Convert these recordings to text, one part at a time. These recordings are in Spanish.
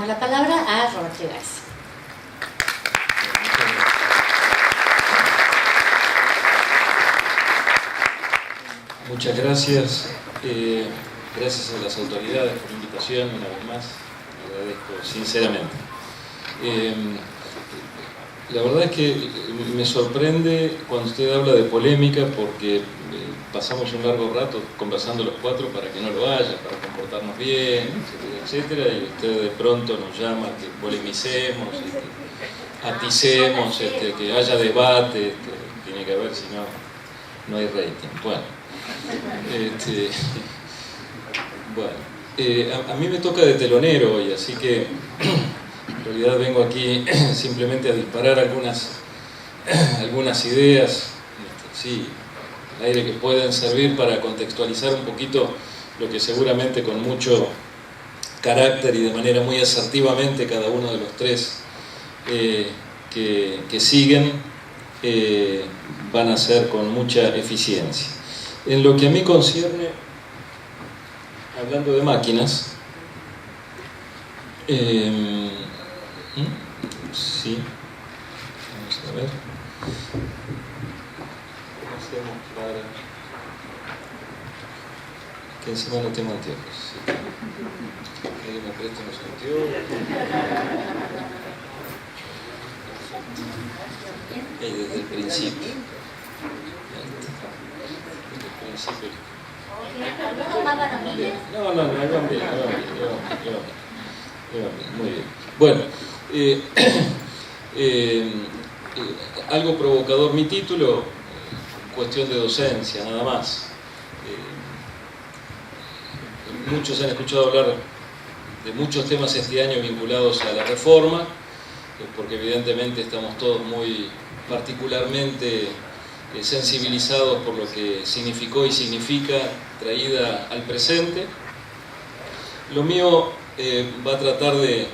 damos la palabra a Roberto Garza. Muchas gracias. Gracias a las autoridades por la invitación, una vez más. Agradezco sinceramente. La verdad es que me sorprende cuando usted habla de polémica, porque pasamos un largo rato conversando los cuatro para que no lo haya, para comportarnos bien, etcétera, y usted de pronto nos llama a que polemicemos, que aticemos, que haya debate, tiene que haber, si no hay rating. Bueno, a mí me toca de telonero hoy, así que en realidad vengo aquí simplemente a disparar algunas ideas, sí, al aire, que pueden servir para contextualizar un poquito lo que seguramente con mucho carácter y de manera muy asertivamente cada uno de los tres que siguen van a hacer con mucha eficiencia. En lo que a mí concierne, hablando de máquinas, sí, vamos a ver, ¿cómo hacemos para que encima no tengo anteojos? Sí. Que alguien me preste unos anteojos. Y desde el principio. No, ahí van bien. Muy bien. Bueno, algo provocador mi título, cuestión de docencia, nada más. Muchos han escuchado hablar de muchos temas este año vinculados a la reforma, porque evidentemente estamos todos muy particularmente sensibilizados por lo que significó y significa traída al presente. Lo mío va a tratar de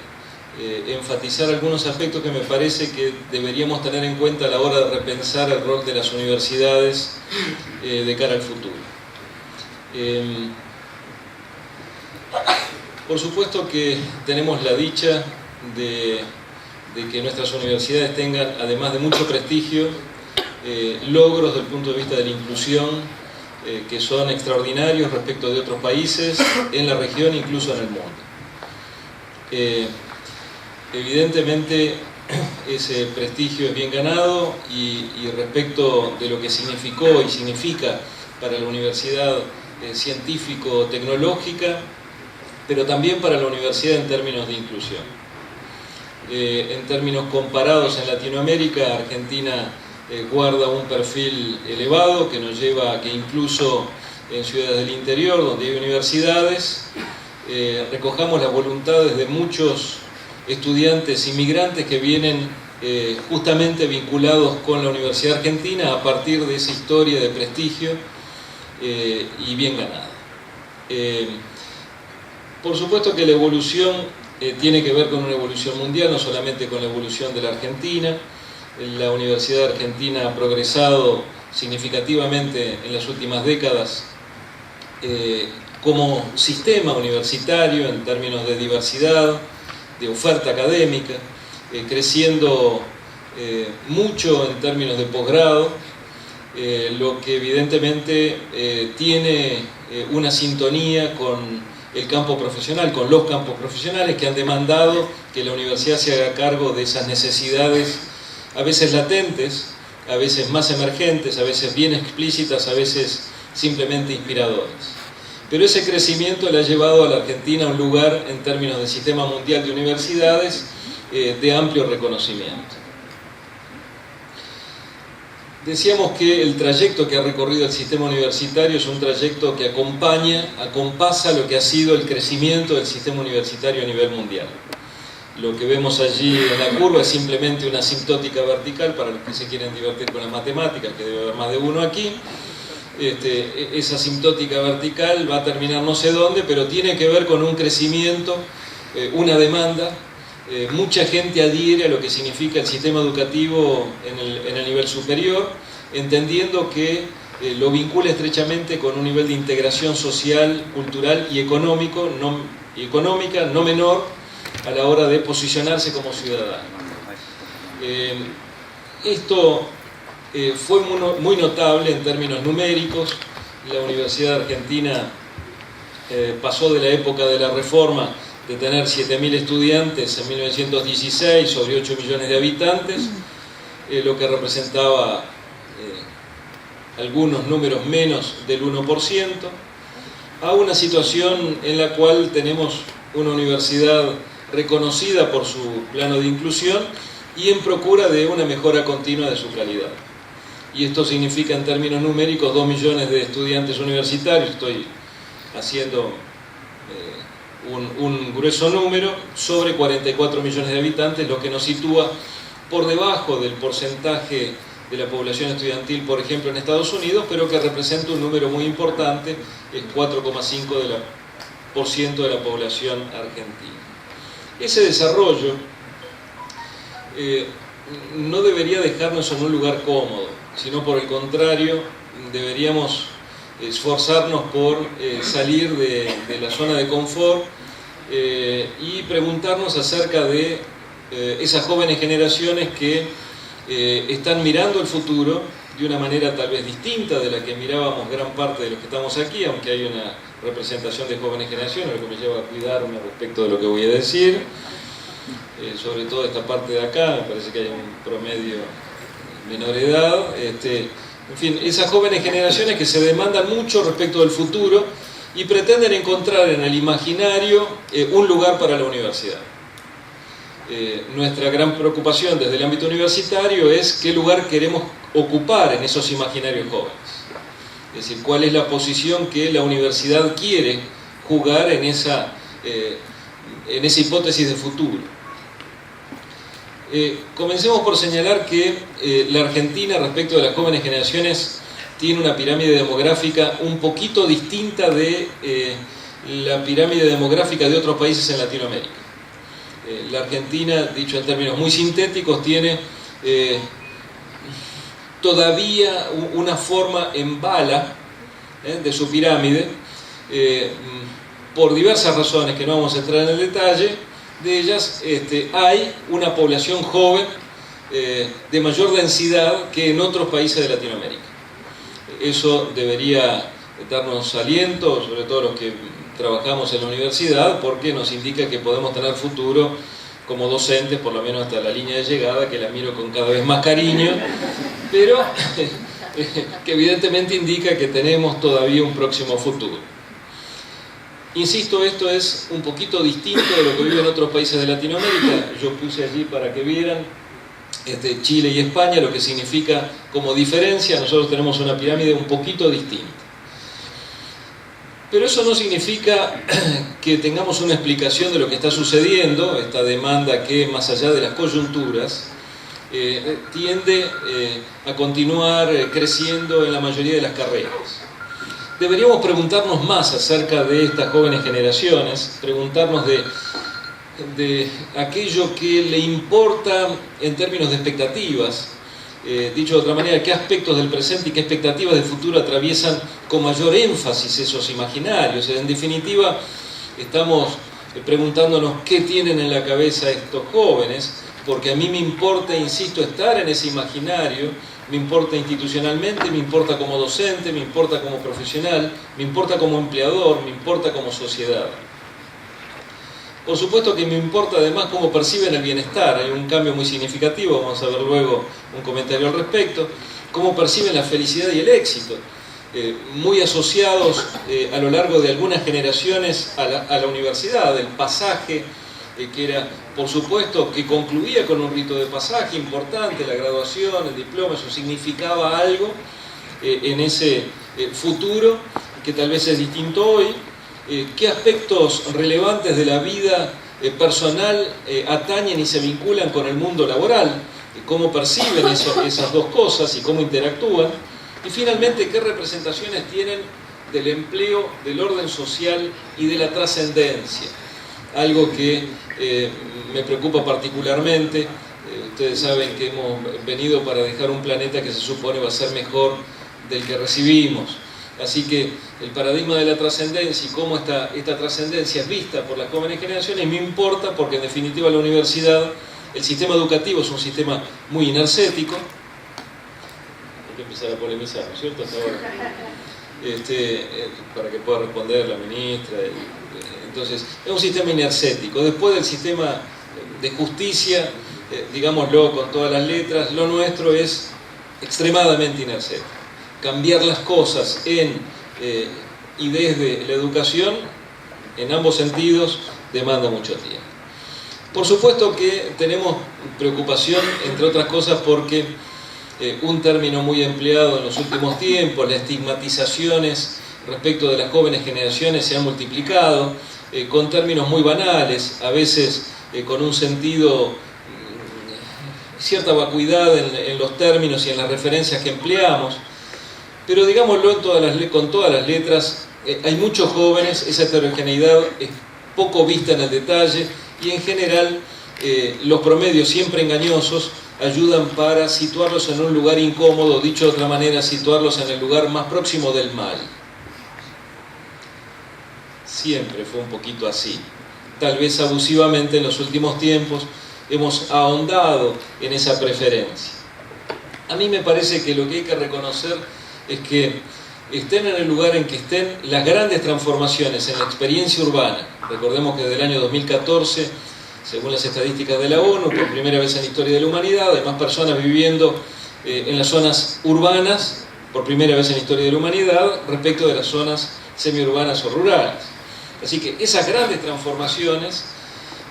enfatizar algunos aspectos que me parece que deberíamos tener en cuenta a la hora de repensar el rol de las universidades de cara al futuro. Por supuesto que tenemos la dicha de que nuestras universidades tengan, además de mucho prestigio, logros desde el punto de vista de la inclusión que son extraordinarios respecto de otros países en la región, incluso en el mundo. Evidentemente ese prestigio es bien ganado y respecto de lo que significó y significa para la universidad científico-tecnológica, pero también para la universidad en términos de inclusión. En términos comparados en Latinoamérica, Argentina guarda un perfil elevado que nos lleva a que incluso en ciudades del interior, donde hay universidades, recojamos las voluntades de muchos estudiantes inmigrantes que vienen justamente vinculados con la Universidad Argentina a partir de esa historia de prestigio y bien ganada. Por supuesto que la evolución tiene que ver con una evolución mundial, no solamente con la evolución de la Argentina. La Universidad Argentina ha progresado significativamente en las últimas décadas como sistema universitario en términos de diversidad, de oferta académica, creciendo mucho en términos de posgrado, lo que evidentemente tiene una sintonía con el campo profesional, con los campos profesionales que han demandado que la universidad se haga cargo de esas necesidades, a veces latentes, a veces más emergentes, a veces bien explícitas, a veces simplemente inspiradoras. Pero ese crecimiento le ha llevado a la Argentina a un lugar en términos del sistema mundial de universidades de amplio reconocimiento. Decíamos que el trayecto que ha recorrido el sistema universitario es un trayecto que acompasa lo que ha sido el crecimiento del sistema universitario a nivel mundial. Lo que vemos allí en la curva es simplemente una asintótica vertical para los que se quieren divertir con las matemáticas, que debe haber más de uno aquí. Esa asintótica vertical va a terminar no sé dónde, pero tiene que ver con un crecimiento, una demanda. Mucha gente adhiere a lo que significa el sistema educativo en el nivel superior, entendiendo que lo vincula estrechamente con un nivel de integración social, cultural y económica no menor, a la hora de posicionarse como ciudadano. Esto fue muy notable en términos numéricos. La Universidad Argentina pasó de la época de la Reforma de tener 7.000 estudiantes en 1916 sobre 8 millones de habitantes, lo que representaba algunos números menos del 1%, a una situación en la cual tenemos una universidad reconocida por su plano de inclusión y en procura de una mejora continua de su calidad. Y esto significa en términos numéricos 2 millones de estudiantes universitarios, estoy haciendo un grueso número, sobre 44 millones de habitantes, lo que nos sitúa por debajo del porcentaje de la población estudiantil, por ejemplo, en Estados Unidos, pero que representa un número muy importante, el 4,5% de la población argentina. Ese desarrollo no debería dejarnos en un lugar cómodo, sino por el contrario, deberíamos esforzarnos por salir de la zona de confort y preguntarnos acerca de esas jóvenes generaciones que están mirando el futuro de una manera tal vez distinta de la que mirábamos gran parte de los que estamos aquí, aunque hay una representación de jóvenes generaciones, lo que me lleva a cuidarme respecto de lo que voy a decir. Sobre todo esta parte de acá, me parece que hay un promedio menor edad. En fin, esas jóvenes generaciones que se demandan mucho respecto del futuro y pretenden encontrar en el imaginario un lugar para la universidad. Nuestra gran preocupación desde el ámbito universitario es qué lugar queremos ocupar en esos imaginarios jóvenes. Es decir, cuál es la posición que la universidad quiere jugar en esa hipótesis de futuro. Comencemos por señalar que la Argentina, respecto de las jóvenes generaciones, tiene una pirámide demográfica un poquito distinta de la pirámide demográfica de otros países en Latinoamérica. La Argentina, dicho en términos muy sintéticos, tiene todavía una forma en bala de su pirámide, por diversas razones que no vamos a entrar en el detalle. De ellas hay una población joven de mayor densidad que en otros países de Latinoamérica. Eso debería darnos aliento, sobre todo los que trabajamos en la universidad, porque nos indica que podemos tener futuro como docentes, por lo menos hasta la línea de llegada, que la miro con cada vez más cariño, pero que evidentemente indica que tenemos todavía un próximo futuro. Insisto, esto es un poquito distinto de lo que viven otros países de Latinoamérica. Yo puse allí para que vieran Chile y España, lo que significa como diferencia. Nosotros tenemos una pirámide un poquito distinta. Pero eso no significa que tengamos una explicación de lo que está sucediendo, esta demanda que, más allá de las coyunturas, tiende a continuar creciendo en la mayoría de las carreras. Deberíamos preguntarnos más acerca de estas jóvenes generaciones, preguntarnos de aquello que le importa en términos de expectativas. Dicho de otra manera, qué aspectos del presente y qué expectativas del futuro atraviesan con mayor énfasis esos imaginarios. En definitiva, estamos preguntándonos qué tienen en la cabeza estos jóvenes, porque a mí me importa, insisto, estar en ese imaginario. Me importa institucionalmente, me importa como docente, me importa como profesional, me importa como empleador, me importa como sociedad. Por supuesto que me importa además cómo perciben el bienestar. Hay un cambio muy significativo, vamos a ver luego un comentario al respecto. Cómo perciben la felicidad y el éxito, muy asociados a lo largo de algunas generaciones a la universidad, el pasaje que era, por supuesto, que concluía con un rito de pasaje importante, la graduación, el diploma, eso significaba algo en ese futuro que tal vez es distinto hoy. ¿Qué aspectos relevantes de la vida personal atañen y se vinculan con el mundo laboral? ¿Cómo perciben esas dos cosas y cómo interactúan? Y finalmente, ¿qué representaciones tienen del empleo, del orden social y de la trascendencia? Algo que me preocupa particularmente. Ustedes saben que hemos venido para dejar un planeta que se supone va a ser mejor del que recibimos. Así que el paradigma de la trascendencia y cómo esta trascendencia es vista por las jóvenes generaciones me importa porque en definitiva la universidad, el sistema educativo es un sistema muy energético. Hay que empezar a polemizar, ¿no es cierto? Hasta ahora. Para que pueda responder la ministra. Entonces, es un sistema energético. Después del sistema de justicia, digámoslo con todas las letras, lo nuestro es extremadamente energético. Cambiar las cosas y desde la educación, en ambos sentidos, demanda mucho tiempo. Por supuesto que tenemos preocupación, entre otras cosas, porque un término muy empleado en los últimos tiempos, las estigmatizaciones respecto de las jóvenes generaciones se han multiplicado, con términos muy banales, a veces con un sentido, cierta vacuidad en los términos y en las referencias que empleamos, pero digámoslo con todas las letras, hay muchos jóvenes, esa heterogeneidad es poco vista en el detalle y en general los promedios siempre engañosos ayudan para situarlos en un lugar incómodo, dicho de otra manera, situarlos en el lugar más próximo del mal. Siempre fue un poquito así. Tal vez abusivamente en los últimos tiempos hemos ahondado en esa preferencia. A mí me parece que lo que hay que reconocer es que estén en el lugar en que estén las grandes transformaciones en la experiencia urbana. Recordemos que desde el año 2014, según las estadísticas de la ONU, por primera vez en la historia de la humanidad, hay más personas viviendo en las zonas urbanas, por primera vez en la historia de la humanidad, respecto de las zonas semiurbanas o rurales. Así que esas grandes transformaciones,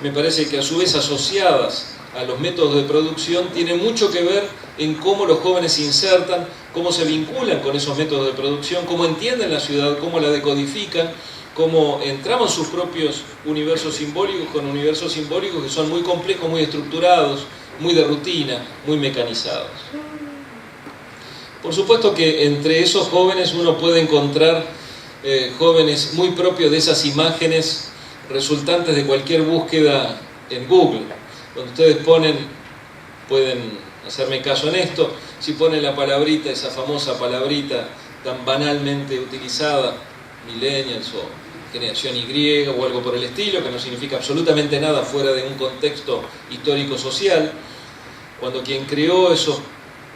me parece que a su vez asociadas a los métodos de producción, tienen mucho que ver en cómo los jóvenes se insertan, cómo se vinculan con esos métodos de producción, cómo entienden la ciudad, cómo la decodifican, cómo entramos sus propios universos simbólicos con universos simbólicos que son muy complejos, muy estructurados, muy de rutina, muy mecanizados. Por supuesto que entre esos jóvenes uno puede encontrar jóvenes muy propios de esas imágenes resultantes de cualquier búsqueda en Google. Cuando ustedes pueden hacerme caso en esto, si ponen la palabrita, esa famosa palabrita tan banalmente utilizada, millennials o generación Y o algo por el estilo, que no significa absolutamente nada fuera de un contexto histórico-social, cuando quien creó esos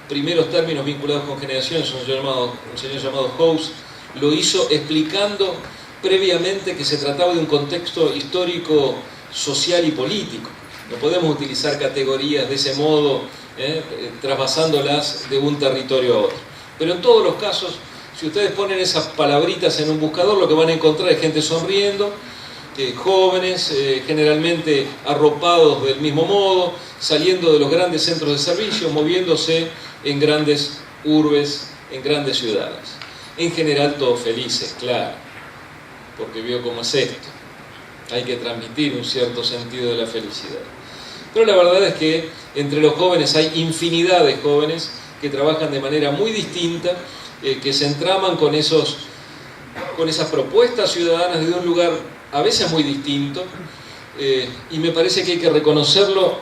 primeros términos vinculados con generaciones, un señor llamado House, lo hizo explicando previamente que se trataba de un contexto histórico, social y político. No podemos utilizar categorías de ese modo, trasvasándolas de un territorio a otro. Pero en todos los casos, si ustedes ponen esas palabritas en un buscador, lo que van a encontrar es gente sonriendo, jóvenes, generalmente arropados del mismo modo, saliendo de los grandes centros de servicio, moviéndose en grandes urbes, en grandes ciudades. En general todos felices, claro, porque vio cómo es esto. Hay que transmitir un cierto sentido de la felicidad. Pero la verdad es que entre los jóvenes hay infinidad de jóvenes que trabajan de manera muy distinta, que se entraman con esas propuestas ciudadanas desde un lugar a veces muy distinto, y me parece que hay que reconocerlo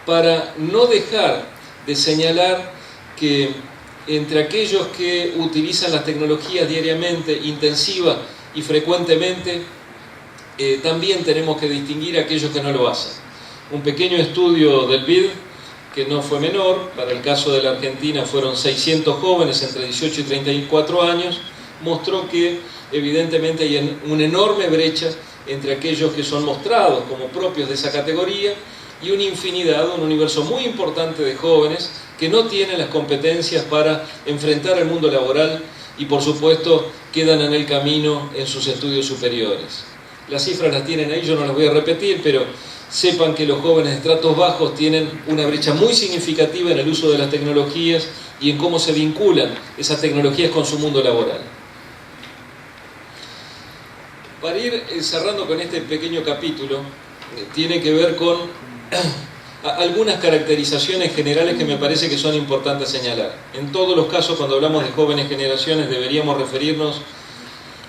para no dejar de señalar que entre aquellos que utilizan las tecnologías diariamente, intensiva y frecuentemente, también tenemos que distinguir a aquellos que no lo hacen. Un pequeño estudio del BID, que no fue menor, para el caso de la Argentina fueron 600 jóvenes entre 18 y 34 años, mostró que evidentemente hay una enorme brecha entre aquellos que son mostrados como propios de esa categoría y una infinidad, un universo muy importante de jóvenes que no tienen las competencias para enfrentar el mundo laboral y por supuesto quedan en el camino en sus estudios superiores. Las cifras las tienen ahí, yo no las voy a repetir, pero sepan que los jóvenes de estratos bajos tienen una brecha muy significativa en el uso de las tecnologías y en cómo se vinculan esas tecnologías con su mundo laboral. Para ir cerrando con este pequeño capítulo, tiene que ver con algunas caracterizaciones generales que me parece que son importantes señalar. En todos los casos, cuando hablamos de jóvenes generaciones, deberíamos referirnos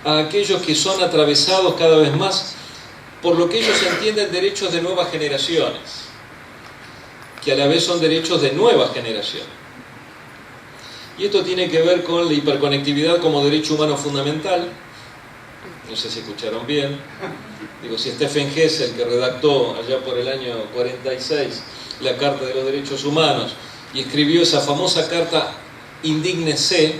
a aquellos que son atravesados cada vez más por lo que ellos entienden derechos de nuevas generaciones, que a la vez son derechos de nuevas generaciones. Y esto tiene que ver con la hiperconectividad como derecho humano fundamental. No sé si escucharon bien. Digo, si Stephen Hessel, que redactó allá por el año 46 la Carta de los Derechos Humanos y escribió esa famosa carta Indignez-vous,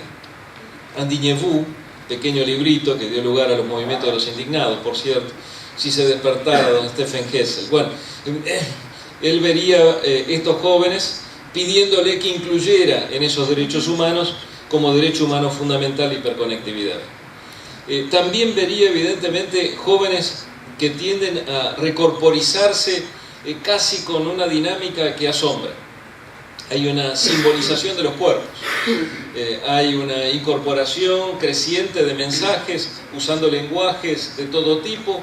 pequeño librito que dio lugar a los movimientos de los indignados, por cierto, si se despertara don Stephen Hessel. Bueno, él vería estos jóvenes pidiéndole que incluyera en esos derechos humanos como derecho humano fundamental la hiperconectividad. También vería evidentemente jóvenes que tienden a recorporizarse casi con una dinámica que asombra. Hay una simbolización de los cuerpos, hay una incorporación creciente de mensajes usando lenguajes de todo tipo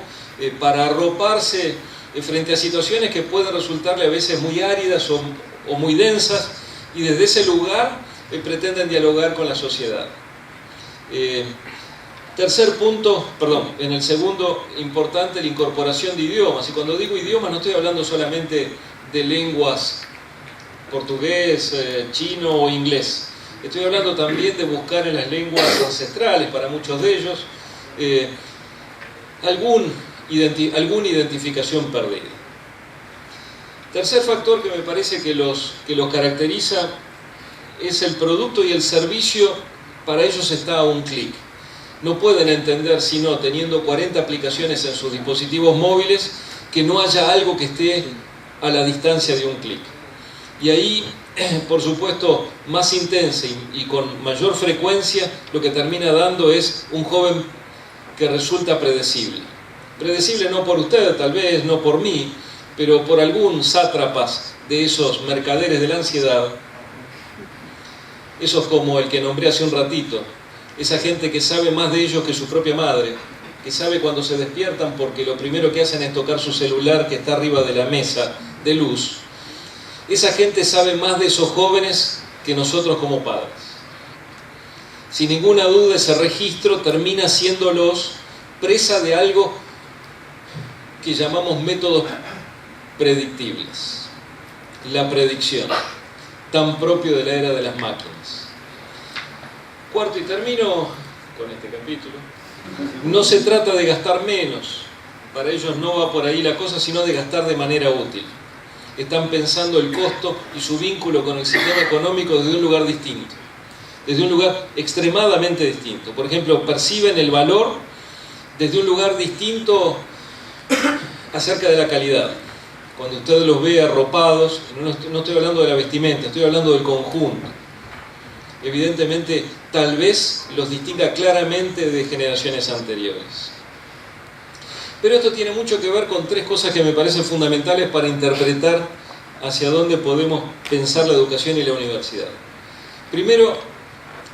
para arroparse frente a situaciones que pueden resultarle a veces muy áridas o muy densas, y desde ese lugar pretenden dialogar con la sociedad. Tercer punto, en el segundo importante, la incorporación de idiomas. Y cuando digo idiomas no estoy hablando solamente de lenguas portugués, chino o inglés. Estoy hablando también de buscar en las lenguas ancestrales, para muchos de ellos, alguna identificación perdida. Tercer factor que me parece que los caracteriza es el producto y el servicio. Para ellos está a un clic. No pueden entender, sino teniendo 40 aplicaciones en sus dispositivos móviles, que no haya algo que esté a la distancia de un clic. Y ahí, por supuesto, más intensa y con mayor frecuencia, lo que termina dando es un joven que resulta predecible. Predecible no por usted, tal vez, no por mí, pero por algún sátrapas de esos mercaderes de la ansiedad, esos como el que nombré hace un ratito, esa gente que sabe más de ellos que su propia madre, que sabe cuando se despiertan porque lo primero que hacen es tocar su celular que está arriba de la mesa de luz. Esa gente sabe más de esos jóvenes que nosotros como padres. Sin ninguna duda, ese registro termina haciéndolos presa de algo que llamamos métodos predictibles. La predicción, tan propio de la era de las máquinas. Cuarto, y termino con este capítulo. No se trata de gastar menos. Para ellos no va por ahí la cosa, sino de gastar de manera útil. Están pensando el costo y su vínculo con el sistema económico desde un lugar distinto, desde un lugar extremadamente distinto. Por ejemplo, perciben el valor desde un lugar distinto acerca de la calidad. Cuando usted los ve arropados, no estoy hablando de la vestimenta, estoy hablando del conjunto. Evidentemente, tal vez los distinga claramente de generaciones anteriores. Pero esto tiene mucho que ver con tres cosas que me parecen fundamentales para interpretar hacia dónde podemos pensar la educación y la universidad. Primero,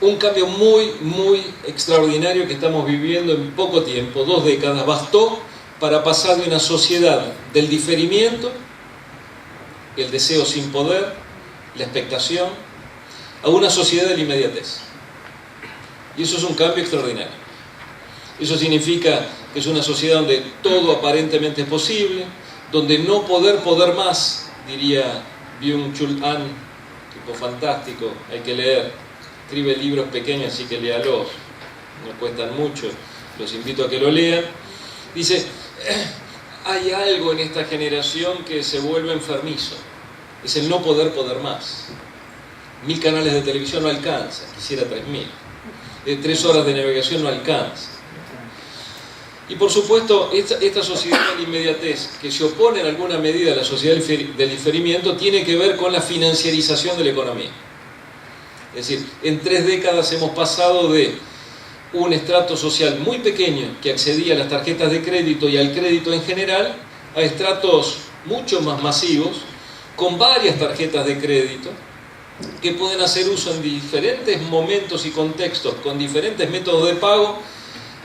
un cambio muy, muy extraordinario que estamos viviendo en poco tiempo, 2 décadas, bastó para pasar de una sociedad del diferimiento, el deseo sin poder, la expectación, a una sociedad de la inmediatez. Y eso es un cambio extraordinario. Eso significa que es una sociedad donde todo aparentemente es posible, donde no poder más, diría Byung-Chul Han, tipo fantástico, hay que leer, escribe libros pequeños, así que léalos, no cuestan mucho, los invito a que lo lean. Dice, hay algo en esta generación que se vuelve enfermizo, es el no poder más. 1000 canales de televisión no alcanza, quisiera 3000. 3 horas de navegación no alcanza. Y por supuesto, esta sociedad de la inmediatez, que se opone en alguna medida a la sociedad del diferimiento, tiene que ver con la financiarización de la economía. Es decir, en 3 décadas hemos pasado de un estrato social muy pequeño que accedía a las tarjetas de crédito y al crédito en general, a estratos mucho más masivos, con varias tarjetas de crédito, que pueden hacer uso en diferentes momentos y contextos, con diferentes métodos de pago,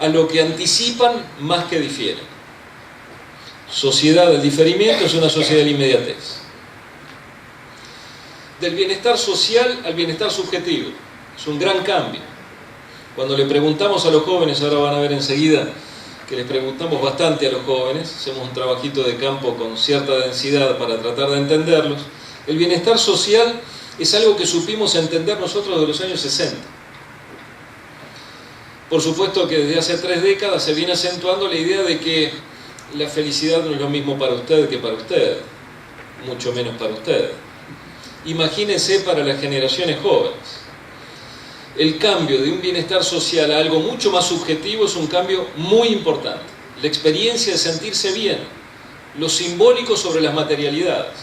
a lo que anticipan más que difieren. Sociedad del diferimiento es una sociedad de la inmediatez. Del bienestar social al bienestar subjetivo. Es un gran cambio. Cuando le preguntamos a los jóvenes, ahora van a ver enseguida que les preguntamos bastante a los jóvenes, hacemos un trabajito de campo con cierta densidad para tratar de entenderlos. El bienestar social es algo que supimos entender nosotros de los años 60. Por supuesto que desde hace 3 décadas se viene acentuando la idea de que la felicidad no es lo mismo para usted que para usted, mucho menos para usted. Imagínense para las generaciones jóvenes. El cambio de un bienestar social a algo mucho más subjetivo es un cambio muy importante. La experiencia de sentirse bien, lo simbólico sobre las materialidades.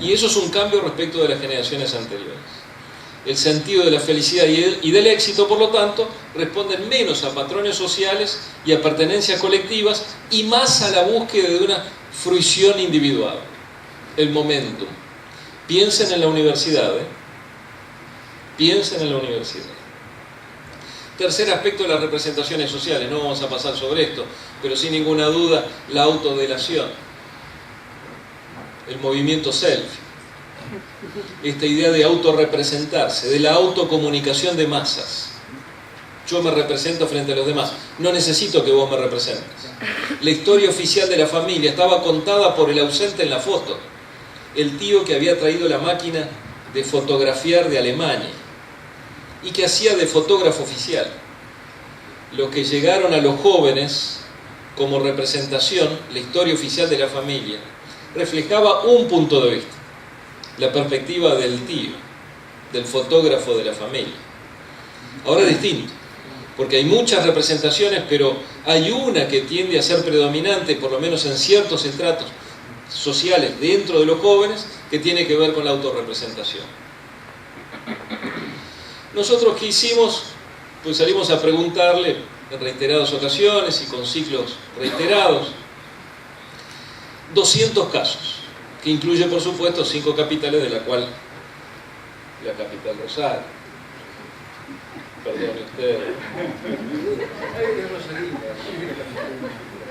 Y eso es un cambio respecto de las generaciones anteriores. El sentido de la felicidad y del éxito, por lo tanto, responden menos a patrones sociales y a pertenencias colectivas y más a la búsqueda de una fruición individual. El momentum. Piensen en la universidad, Piensen en la universidad. Tercer aspecto de las representaciones sociales, no vamos a pasar sobre esto, pero sin ninguna duda, la autodelación, el movimiento selfie, esta idea de autorrepresentarse, de la autocomunicación de masas. Yo me represento frente a los demás, no necesito que vos me representes. La historia oficial de la familia estaba contada por el ausente en la foto, el tío que había traído la máquina de fotografiar de Alemania y que hacía de fotógrafo oficial. Los que llegaron a los jóvenes como representación, la historia oficial de la familia, reflejaba un punto de vista, la perspectiva del tío, del fotógrafo de la familia. Ahora es distinto, porque hay muchas representaciones, pero hay una que tiende a ser predominante, por lo menos en ciertos estratos sociales dentro de los jóvenes, que tiene que ver con la autorrepresentación. Nosotros, ¿qué hicimos? Pues salimos a preguntarle en reiteradas ocasiones y con ciclos reiterados 200 casos, que incluye por supuesto 5 capitales, de la cual la capital Rosario. Perdón usted.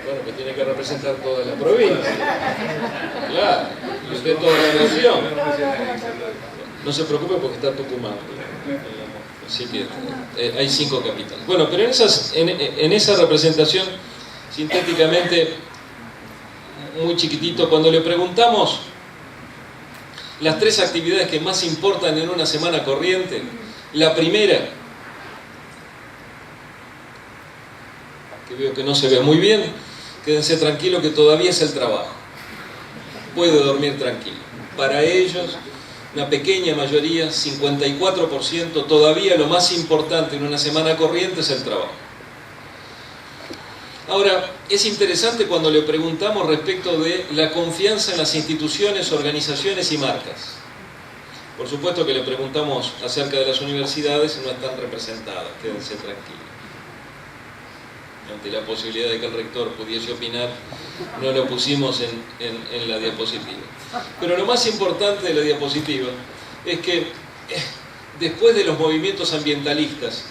Bueno, que tiene que representar toda la provincia. Claro, y usted toda la nación. No se preocupe porque está Tucumán. Así que hay 5 capitales. Bueno, pero en esa representación, sintéticamente, muy chiquitito, cuando le preguntamos las 3 actividades que más importan en una semana corriente, la primera, que veo que no se ve muy bien, quédense tranquilos que todavía es el trabajo. Puede dormir tranquilo. Para ellos, una pequeña mayoría, 54%, todavía lo más importante en una semana corriente es el trabajo. Ahora, es interesante cuando le preguntamos respecto de la confianza en las instituciones, organizaciones y marcas. Por supuesto que le preguntamos acerca de las universidades y no están representadas, quédense tranquilos. Ante la posibilidad de que el rector pudiese opinar, no lo pusimos en la diapositiva. Pero lo más importante de la diapositiva es que después de los movimientos ambientalistas,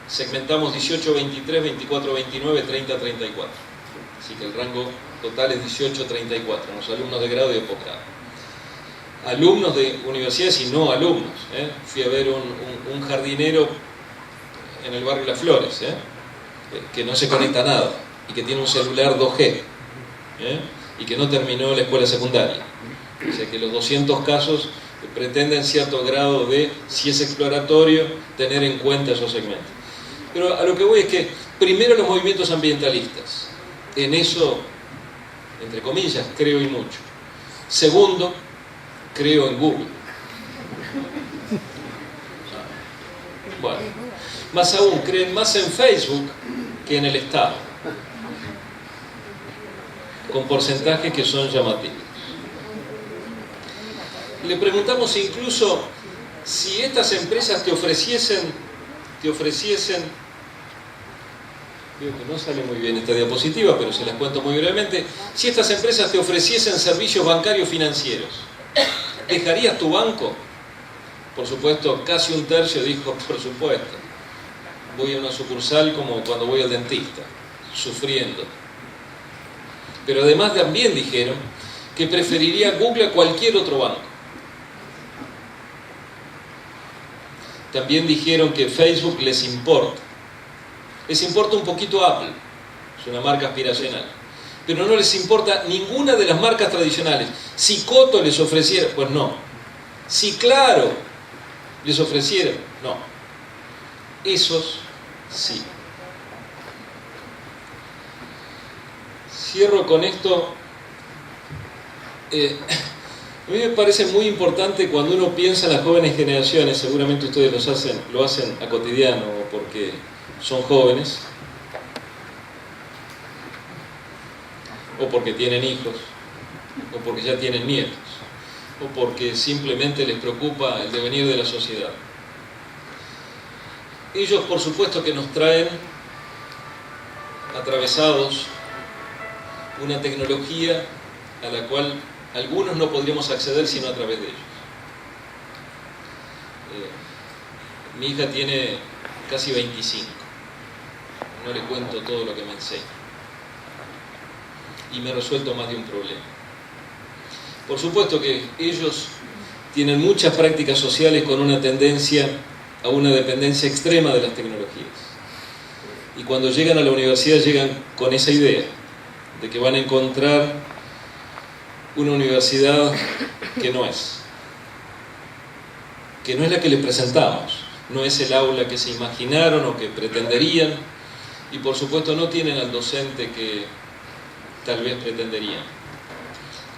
segmentamos 18, 23, 24, 29, 30, 34. Así que el rango total es 18, 34, los alumnos de grado y de posgrado. Alumnos de universidades y no alumnos. Fui a ver un jardinero en el barrio Las Flores, que no se conecta a nada y que tiene un celular 2G y que no terminó la escuela secundaria. O sea que los 200 casos pretenden cierto grado de, si es exploratorio, tener en cuenta esos segmentos. Pero a lo que voy es que, primero, los movimientos ambientalistas. En eso, entre comillas, creo y mucho. Segundo, creo en Google. Bueno, más aún, creen más en Facebook que en el Estado, con porcentajes que son llamativos. Le preguntamos incluso si estas empresas te ofreciesen, creo que no sale muy bien esta diapositiva, pero se las cuento muy brevemente, si estas empresas te ofreciesen servicios bancarios financieros, ¿dejarías tu banco? Por supuesto, casi un tercio dijo, por supuesto. Voy a una sucursal como cuando voy al dentista, sufriendo. Pero además también dijeron que preferiría Google a cualquier otro banco. También dijeron que Facebook les importa. Les importa un poquito Apple, es una marca aspiracional. Pero no les importa ninguna de las marcas tradicionales. Si Coto les ofreciera, pues no. Sí, claro, les ofrecieron. No, esos sí. Cierro con esto. A mí me parece muy importante cuando uno piensa en las jóvenes generaciones, seguramente ustedes lo hacen a cotidiano o porque son jóvenes, o porque tienen hijos, o porque ya tienen nietos, o porque simplemente les preocupa el devenir de la sociedad. Ellos, por supuesto, que nos traen atravesados una tecnología a la cual algunos no podríamos acceder sino a través de ellos. Mi hija tiene casi 25. No le cuento todo lo que me enseña. Y me he resuelto más de un problema. Por supuesto que ellos tienen muchas prácticas sociales con una tendencia a una dependencia extrema de las tecnologías. Y cuando llegan a la universidad llegan con esa idea de que van a encontrar una universidad que no es la que les presentamos, no es el aula que se imaginaron o que pretenderían, y por supuesto no tienen al docente que tal vez pretenderían.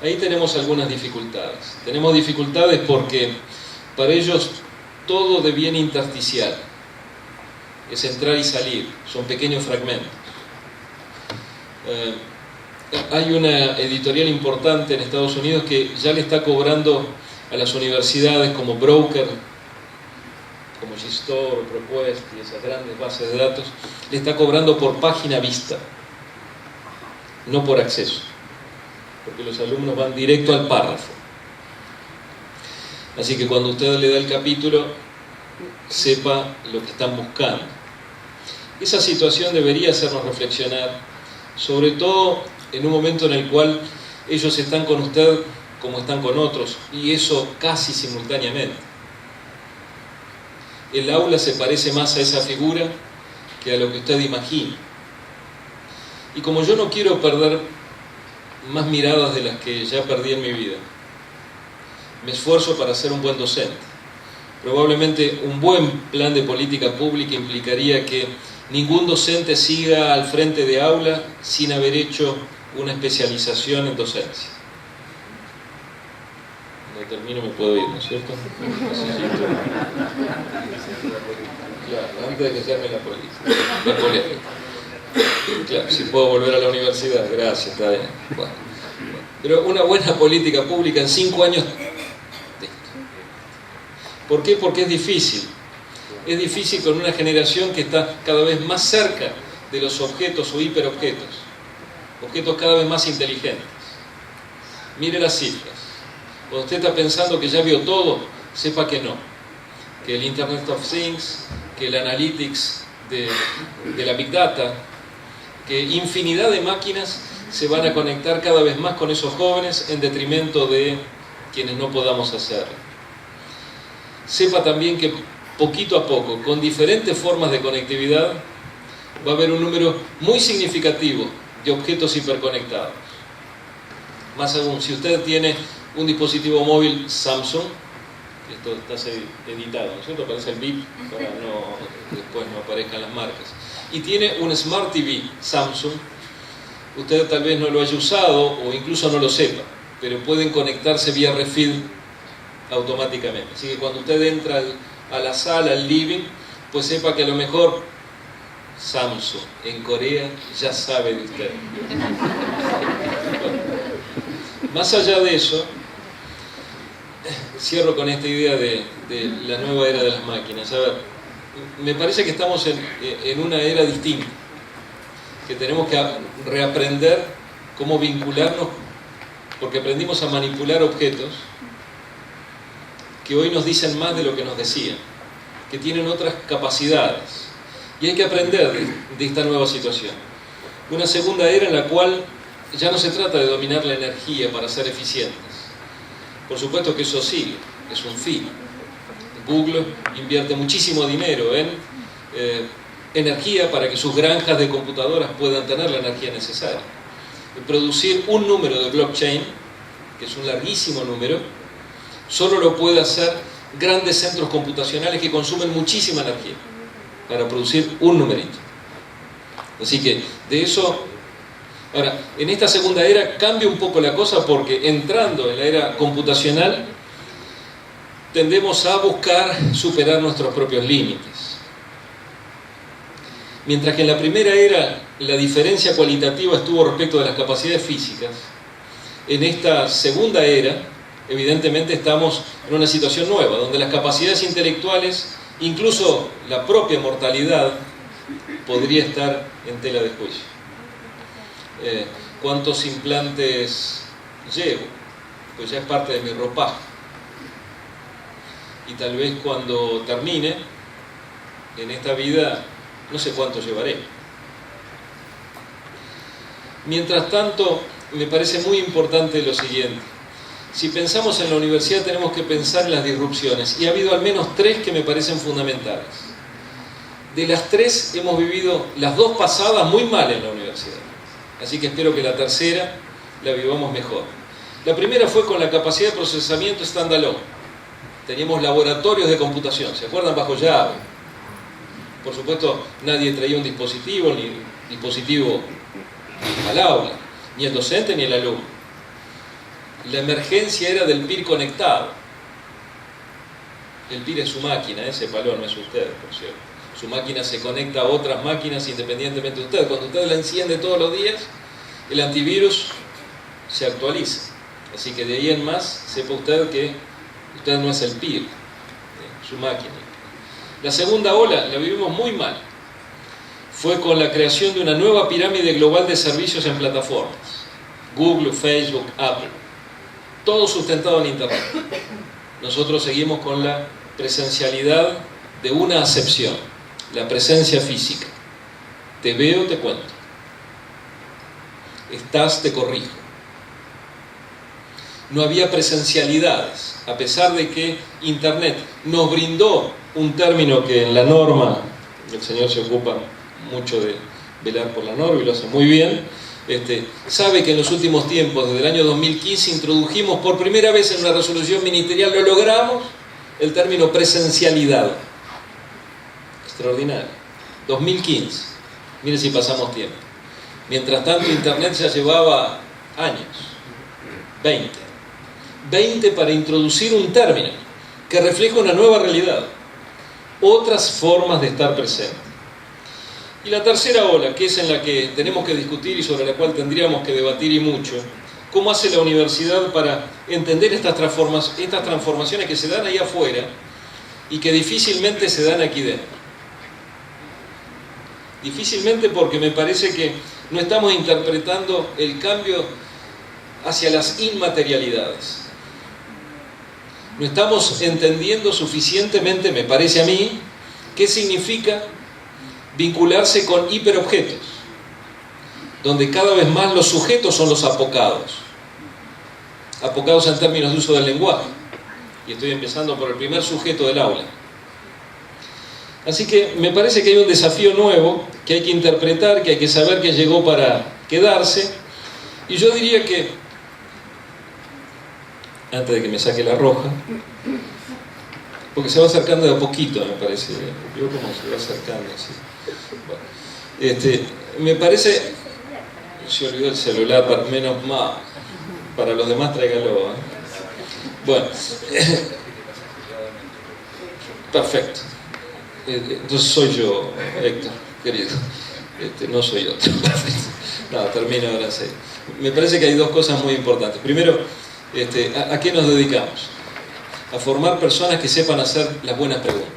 Ahí tenemos algunas dificultades. Tenemos dificultades porque para ellos todo deviene intersticial, es entrar y salir, son pequeños fragmentos. Hay una editorial importante en Estados Unidos que ya le está cobrando a las universidades como broker, como Gstore, ProQuest y esas grandes bases de datos, le está cobrando por página vista, no por acceso, porque los alumnos van directo al párrafo. Así que cuando usted le da el capítulo, sepa lo que están buscando. Esa situación debería hacernos reflexionar, sobre todo en un momento en el cual ellos están con usted como están con otros, y eso casi simultáneamente. El aula se parece más a esa figura que a lo que usted imagina. Y como yo no quiero perder más miradas de las que ya perdí en mi vida, me esfuerzo para ser un buen docente. Probablemente un buen plan de política pública implicaría que ningún docente siga al frente de aula sin haber hecho una especialización en docencia. Cuando termino me puedo ir, ¿no es cierto? Claro, antes de que se arme la polémica. Claro, si puedo volver a la universidad, gracias, está bien. Bueno. Pero una buena política pública en 5 años. ¿Por qué? Porque es difícil. Es difícil con una generación que está cada vez más cerca de los objetos o hiperobjetos, objetos cada vez más inteligentes. Mire las cifras. Cuando usted está pensando que ya vio todo, sepa que no. Que el Internet of Things, que el Analytics de la Big Data, que infinidad de máquinas se van a conectar cada vez más con esos jóvenes en detrimento de quienes no podamos hacerlo. Sepa también que poquito a poco, con diferentes formas de conectividad, va a haber un número muy significativo de objetos hiperconectados. Más aún, si usted tiene un dispositivo móvil Samsung, esto está editado, ¿no es cierto? Aparece el bip para que después no aparezcan las marcas. Y tiene un Smart TV Samsung, usted tal vez no lo haya usado o incluso no lo sepa, pero pueden conectarse vía RFID automáticamente. Así que cuando usted entra a la sala, al living, pues sepa que a lo mejor Samsung en Corea ya sabe de usted. Más allá de eso, cierro con esta idea de la nueva era de las máquinas. A ver, me parece que estamos en una era distinta, que tenemos que reaprender cómo vincularnos, porque aprendimos a manipular objetos que hoy nos dicen más de lo que nos decían, que tienen otras capacidades, y hay que aprender de esta nueva situación. Una segunda era en la cual ya no se trata de dominar la energía para ser eficientes. Por supuesto que eso sí, es un fin. Google invierte muchísimo dinero en energía para que sus granjas de computadoras puedan tener la energía necesaria. Producir un número de blockchain, que es un larguísimo número, Solo lo puede hacer grandes centros computacionales que consumen muchísima energía para producir un numerito. Así que de eso... Ahora, en esta segunda era cambia un poco la cosa porque entrando en la era computacional tendemos a buscar superar nuestros propios límites. Mientras que en la primera era la diferencia cualitativa estuvo respecto de las capacidades físicas, en esta segunda era, evidentemente estamos en una situación nueva, donde las capacidades intelectuales, incluso la propia mortalidad, podría estar en tela de juicio. ¿Cuántos implantes llevo? Pues ya es parte de mi ropaje. Y tal vez cuando termine en esta vida, no sé cuánto llevaré. Mientras tanto, me parece muy importante lo siguiente. Si pensamos en la universidad, tenemos que pensar en las disrupciones. Y ha habido al menos 3 que me parecen fundamentales. De las 3 hemos vivido las 2 pasadas muy mal en la universidad. Así que espero que la tercera la vivamos mejor. La primera fue con la capacidad de procesamiento standalone. Teníamos laboratorios de computación, ¿se acuerdan? Bajo llave. Por supuesto, nadie traía un dispositivo, ni dispositivo al aula, ni el docente ni el alumno. La emergencia era del PIR conectado. El PIR es su máquina, sépalo, no es usted, por cierto. Su máquina se conecta a otras máquinas independientemente de usted. Cuando usted la enciende todos los días, el antivirus se actualiza. Así que de ahí en más, sepa usted que usted no es el PIR, su máquina. La segunda ola la vivimos muy mal. Fue con la creación de una nueva pirámide global de servicios en plataformas. Google, Facebook, Apple. Todo sustentado en Internet. Nosotros seguimos con la presencialidad de una acepción. La presencia física. Te veo, te cuento. Estás, te corrijo. No había presencialidades, a pesar de que Internet nos brindó un término que en la norma, el señor se ocupa mucho de velar por la norma y lo hace muy bien, sabe que en los últimos tiempos, desde el año 2015, introdujimos por primera vez en una resolución ministerial, lo logramos, el término presencialidad. Extraordinario. 2015. Mire si pasamos tiempo. Mientras tanto, Internet ya llevaba años. 20 para introducir un término que refleja una nueva realidad. Otras formas de estar presente. Y la tercera ola, que es en la que tenemos que discutir y sobre la cual tendríamos que debatir y mucho, ¿cómo hace la universidad para entender estas transformaciones que se dan ahí afuera y que difícilmente se dan aquí dentro? Difícilmente porque me parece que no estamos interpretando el cambio hacia las inmaterialidades. No estamos entendiendo suficientemente, me parece a mí, qué significa vincularse con hiperobjetos, donde cada vez más los sujetos son los apocados. Apocados en términos de uso del lenguaje. Y estoy empezando por el primer sujeto del aula. Así que me parece que hay un desafío nuevo que hay que interpretar, que hay que saber que llegó para quedarse. Y yo diría que, antes de que me saque la roja, porque se va acercando de a poquito, me parece. Yo como se va acercando así. Bueno, me parece... Se olvidó el celular, menos mal. Para los demás tráigalo. Bueno. Perfecto. Entonces soy yo, Héctor, querido. No soy otro. No, termino ahora sí. Me parece que hay 2 cosas muy importantes. Primero, ¿a qué nos dedicamos? A formar personas que sepan hacer las buenas preguntas.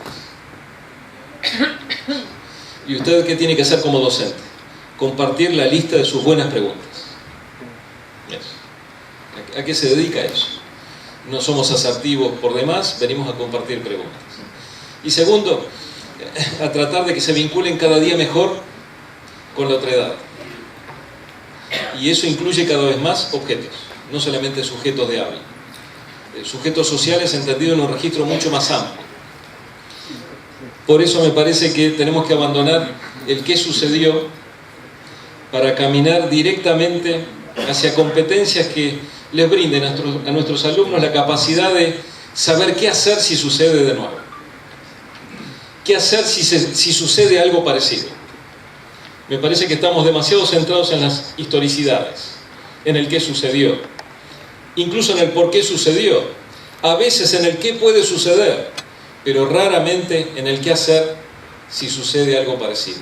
¿Y usted qué tiene que hacer como docente? Compartir la lista de sus buenas preguntas. ¿A qué se dedica eso? No somos asertivos por demás, venimos a compartir preguntas. Y segundo, a tratar de que se vinculen cada día mejor con la otredad. Y eso incluye cada vez más objetos, no solamente sujetos de habla. Sujetos sociales entendidos en un registro mucho más amplio. Por eso me parece que tenemos que abandonar el qué sucedió para caminar directamente hacia competencias que les brinden a nuestros alumnos la capacidad de saber qué hacer si sucede de nuevo. ¿Qué hacer si sucede algo parecido? Me parece que estamos demasiado centrados en las historicidades, en el qué sucedió, incluso en el por qué sucedió, a veces en el qué puede suceder, pero raramente en el qué hacer si sucede algo parecido.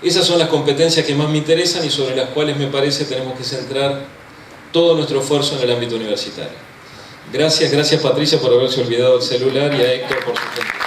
Esas son las competencias que más me interesan y sobre las cuales me parece tenemos que centrar todo nuestro esfuerzo en el ámbito universitario. Gracias Patricia por haberse olvidado del celular y a Héctor por su tiempo.